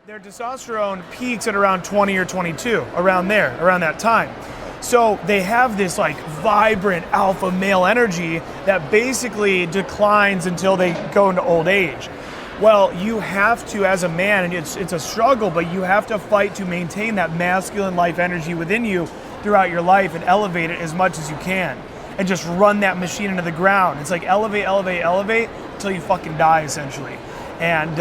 their testosterone peaks at around 20 or 22, around that time. So they have this like vibrant alpha male energy that basically declines until they go into old age. Well, you have to, as a man, and it's a struggle, but you have to fight to maintain that masculine life energy within you throughout your life and elevate it as much as you can. And just run that machine into the ground. It's like elevate, elevate, elevate until you fucking die, essentially. And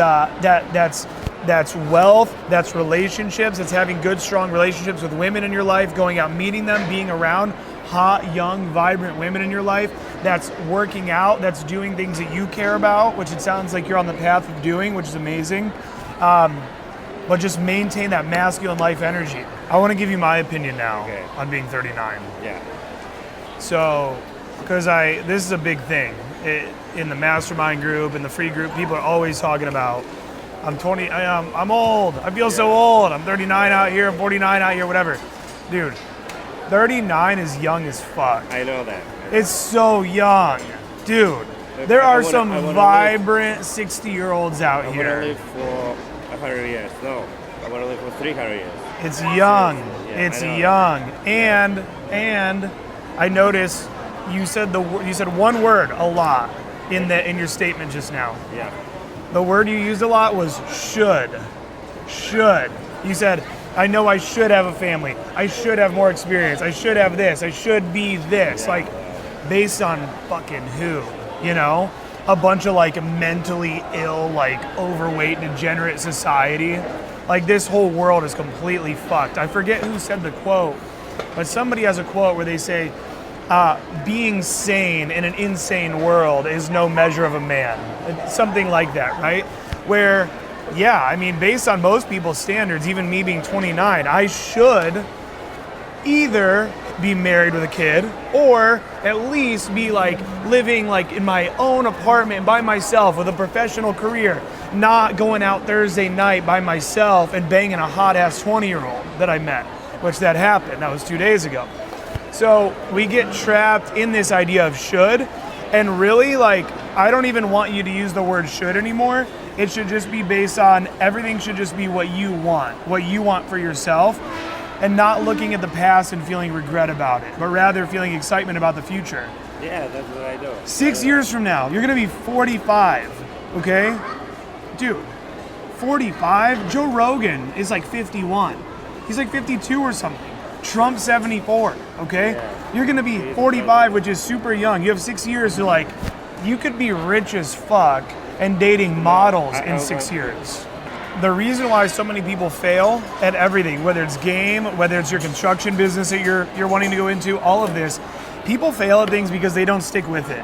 that's wealth, that's relationships, it's having good, strong relationships with women in your life, going out, meeting them, being around hot, young, vibrant women in your life. That's working out, that's doing things that you care about, which it sounds like you're on the path of doing, which is amazing. But just maintain that masculine life energy. I want to give you my opinion now on being 39. Yeah. So, because this is a big thing. In the mastermind group, in the free group, people are always talking about, I'm 20, I'm old, I feel so old, I'm 39 out here, I'm 49 out here, whatever. Dude, 39 is young as fuck. I know that. It's so young. Dude, there are some vibrant 60-year-olds out here. I want to live for 100 years. No, I want to live for 300 years. It's young. Yeah, it's young. And I noticed you said one word a lot in your statement just now. Yeah. The word you used a lot was should. Should. You said, I know I should have a family. I should have more experience. I should have this. I should be this. Yeah. Like, based on fucking who? You know? A bunch of like mentally ill, like overweight, degenerate society. Like this whole world is completely fucked. I forget who said the quote, but somebody has a quote where they say, being sane in an insane world is no measure of a man. Something like that, right? Where, yeah, I mean, based on most people's standards, even me being 29, I should either be married with a kid or at least be like living like in my own apartment by myself with a professional career, not going out Thursday night by myself and banging a hot-ass 20-year-old that I met, which that happened. That was 2 days ago. So we get trapped in this idea of should, and really, like, I don't even want you to use the word should anymore. It should just be based on, everything should just be what you want for yourself, and not looking at the past and feeling regret about it, but rather feeling excitement about the future. Yeah, that's what I do. 6 years from now, you're gonna be 45, okay? Dude, 45? Joe Rogan is like 51. He's like 52 or something. Trump 74, okay? Yeah. You're gonna be 45, which is super young. You have 6 years to like, you could be rich as fuck and dating models in 6 years. The reason why so many people fail at everything, whether it's game, whether it's your construction business that you're wanting to go into, all of this, people fail at things because they don't stick with it.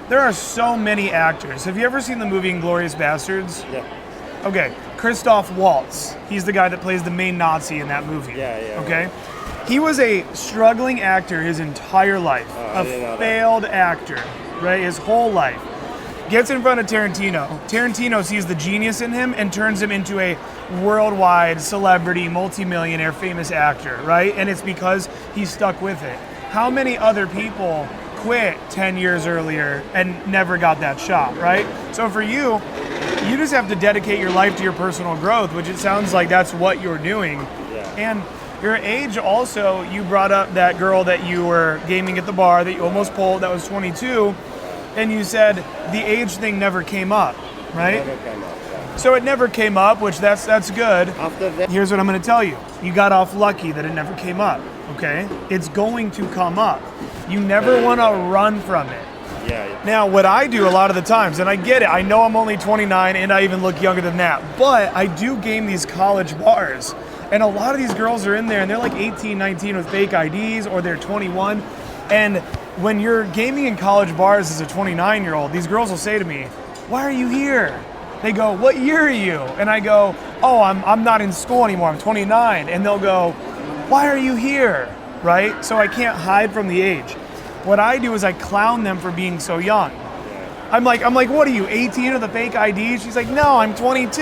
There are so many actors. Have you ever seen the movie Inglourious Basterds? Yeah. Okay, Christoph Waltz. He's the guy that plays the main Nazi in that movie. Yeah. Okay? He was a struggling actor his entire life. A failed actor, right? His whole life. Gets in front of Tarantino. Tarantino sees the genius in him and turns him into a worldwide celebrity, multimillionaire, famous actor, right? And it's because he stuck with it. How many other people quit 10 years earlier and never got that shot, right? So for you, you just have to dedicate your life to your personal growth, which it sounds like that's what you're doing. Yeah. And your age also, you brought up that girl that you were gaming at the bar that you almost pulled, that was 22, and you said the age thing never came up, right? Never came up, yeah. So it never came up, which that's good. After that, Here's what I'm going to tell you. You got off lucky that it never came up, okay? It's going to come up. You never want to run from it. yeah. Now, what I do a lot of the times, and I get it, I know I'm only 29 and I even look younger than that, but I do game these college bars. And a lot of these girls are in there and they're like 18, 19 with fake IDs, or they're 21. And when you're gaming in college bars as a 29-year-old, these girls will say to me, "Why are you here?" They go, "What year are you?" And I go, "Oh, I'm not in school anymore, I'm 29. And they'll go, "Why are you here?" Right? So I can't hide from the age. What I do is I clown them for being so young. I'm like, what are you, 18 with a fake ID? She's like, no, I'm 22.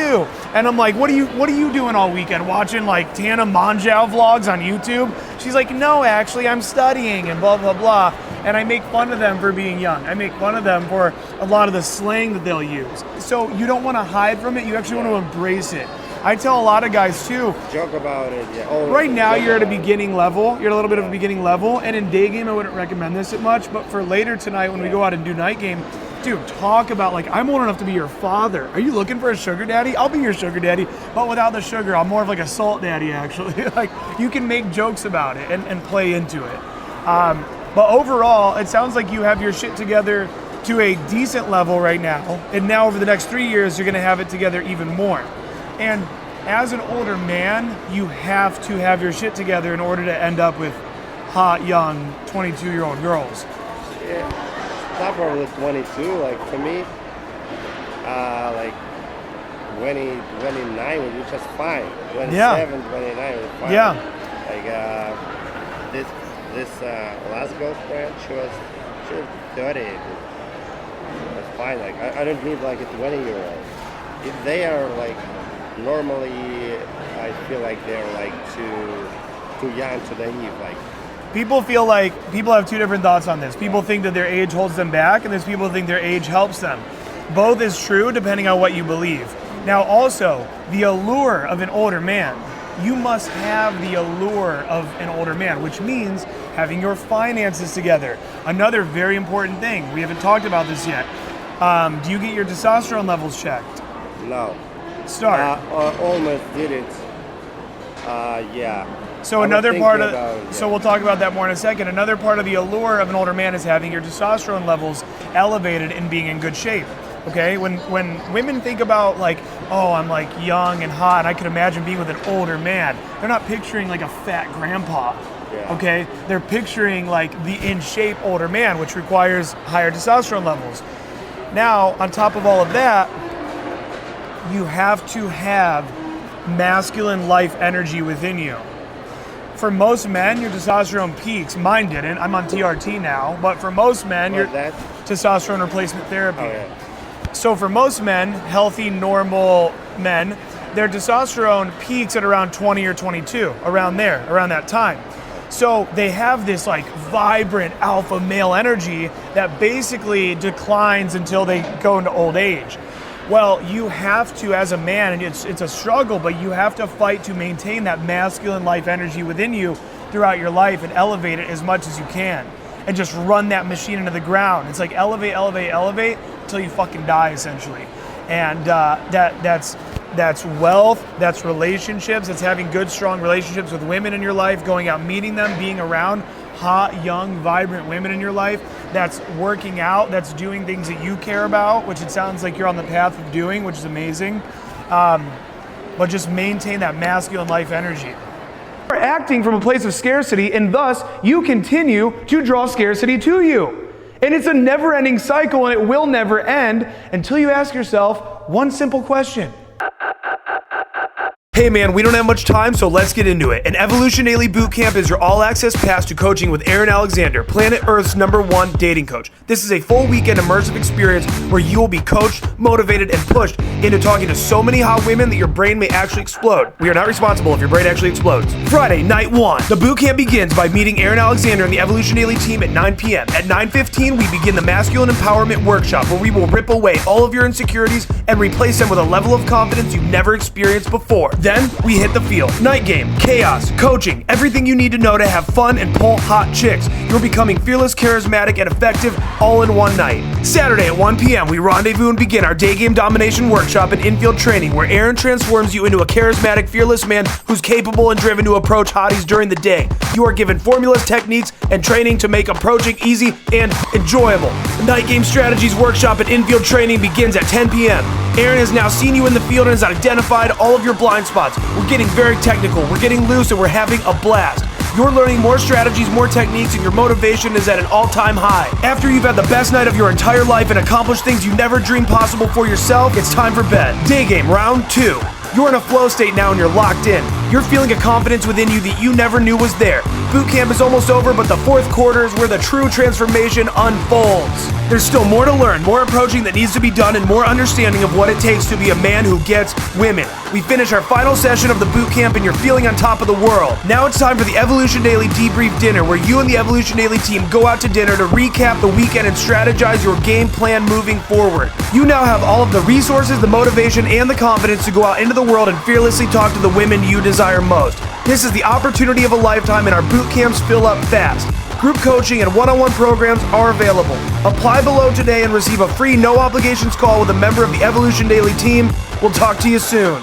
And I'm like, what are you doing all weekend? Watching like Tana Mongeau vlogs on YouTube? She's like, no, actually, I'm studying and blah, blah, blah. And I make fun of them for being young. I make fun of them for a lot of the slang that they'll use. So you don't want to hide from it. You actually want to embrace it. I tell a lot of guys too, Joke about it. Yeah. Always right now joke you're at a about it. beginning level. You're at a little bit of a beginning level. And in day game, I wouldn't recommend this as much. But for later tonight, when we go out and do night game, dude, talk about like, I'm old enough to be your father. Are you looking for a sugar daddy? I'll be your sugar daddy, but without the sugar. I'm more of like a salt daddy, actually. Like, you can make jokes about it and play into it. But overall, it sounds like you have your shit together to a decent level right now. And now over the next 3 years, you're gonna have it together even more. And as an older man, you have to have your shit together in order to end up with hot, young, 22-year-old girls. Yeah. Not probably 22. Like for me, like 29 would be just fine. 27, 29 would be fine. Yeah. Like this last girlfriend, she was 30. That's fine. Like I don't need like a 20-year-old. If they are like normally, I feel like they're like too young, too naive. Like People feel like people have two different thoughts on this. People think that their age holds them back, and there's people who think their age helps them. Both is true depending on what you believe. Now, also, the allure of an older man. You must have the allure of an older man, which means having your finances together. Another very important thing. We haven't talked about this yet. Do you get your testosterone levels checked? no. Start. Almost did it. Yeah. So I was another thinking part of, about, so we'll talk about that more in a second. Another part of the allure of an older man is having your testosterone levels elevated and being in good shape. Okay, when women think about like, oh, I'm like young and hot, I could imagine being with an older man. They're not picturing like a fat grandpa. Yeah. Okay, they're picturing like the in shape older man, which requires higher testosterone levels. Now, on top of all of that, you have to have masculine life energy within you. For most men, your testosterone peaks. Mine didn't. I'm on TRT now. But for most men, your What's that? testosterone replacement therapy. Oh yeah. So for most men, healthy, normal men, their testosterone peaks at around 20 or 22, around there, around that time. So they have this like vibrant alpha male energy that basically declines until they go into old age. Well, you have to, as a man, and it's a struggle, but you have to fight to maintain that masculine life energy within you throughout your life and elevate it as much as you can. And just run that machine into the ground. It's like elevate, elevate, elevate until you fucking die, essentially. And that's wealth, that's relationships, it's having good, strong relationships with women in your life, going out, meeting them, being around hot, young, vibrant women in your life. That's working out, that's doing things that you care about, which it sounds like you're on the path of doing, which is amazing. But just maintain that masculine life energy. You're acting from a place of scarcity, and thus you continue to draw scarcity to you. And it's a never-ending cycle, and it will never end until you ask yourself one simple question. Hey man, we don't have much time, so let's get into it. An Evolution Daily Bootcamp is your all-access pass to coaching with Aaron Alexander, planet Earth's #1 dating coach. This is a full weekend immersive experience where you will be coached, motivated, and pushed into talking to so many hot women that your brain may actually explode. We are not responsible if your brain actually explodes. Friday, night 1. The bootcamp begins by meeting Aaron Alexander and the Evolution Daily team at 9 p.m. At 9:15, we begin the Masculine Empowerment Workshop, where we will rip away all of your insecurities and replace them with a level of confidence you've never experienced before. Then we hit the field. Night game, chaos, coaching, everything you need to know to have fun and pull hot chicks. You're becoming fearless, charismatic, and effective all in one night. Saturday at 1 p.m., we rendezvous and begin our day game domination workshop and infield training, where Aaron transforms you into a charismatic, fearless man who's capable and driven to approach hotties during the day. You are given formulas, techniques, and training to make approaching easy and enjoyable. The night game strategies workshop and infield training begins at 10 p.m. Aaron has now seen you in the field and has identified all of your blind spots. We're getting very technical, we're getting loose, and we're having a blast. You're learning more strategies, more techniques, and your motivation is at an all-time high. After you've had the best night of your entire life and accomplished things you never dreamed possible for yourself, it's time for bed. Day game, round 2. You're in a flow state now and you're locked in. You're feeling a confidence within you that you never knew was there. Boot camp is almost over, but the fourth quarter is where the true transformation unfolds. There's still more to learn, more approaching that needs to be done, and more understanding of what it takes to be a man who gets women. We finish our final session of the boot camp and you're feeling on top of the world. Now it's time for the Evolution Daily Debrief Dinner, where you and the Evolution Daily team go out to dinner to recap the weekend and strategize your game plan moving forward. You now have all of the resources, the motivation, and the confidence to go out into the world and fearlessly talk to the women you desire most. This is the opportunity of a lifetime, and our boot camps fill up fast. Group coaching and one-on-one programs are available. Apply below today and receive a free no obligations call with a member of the Evolution Daily team. We'll talk to you soon.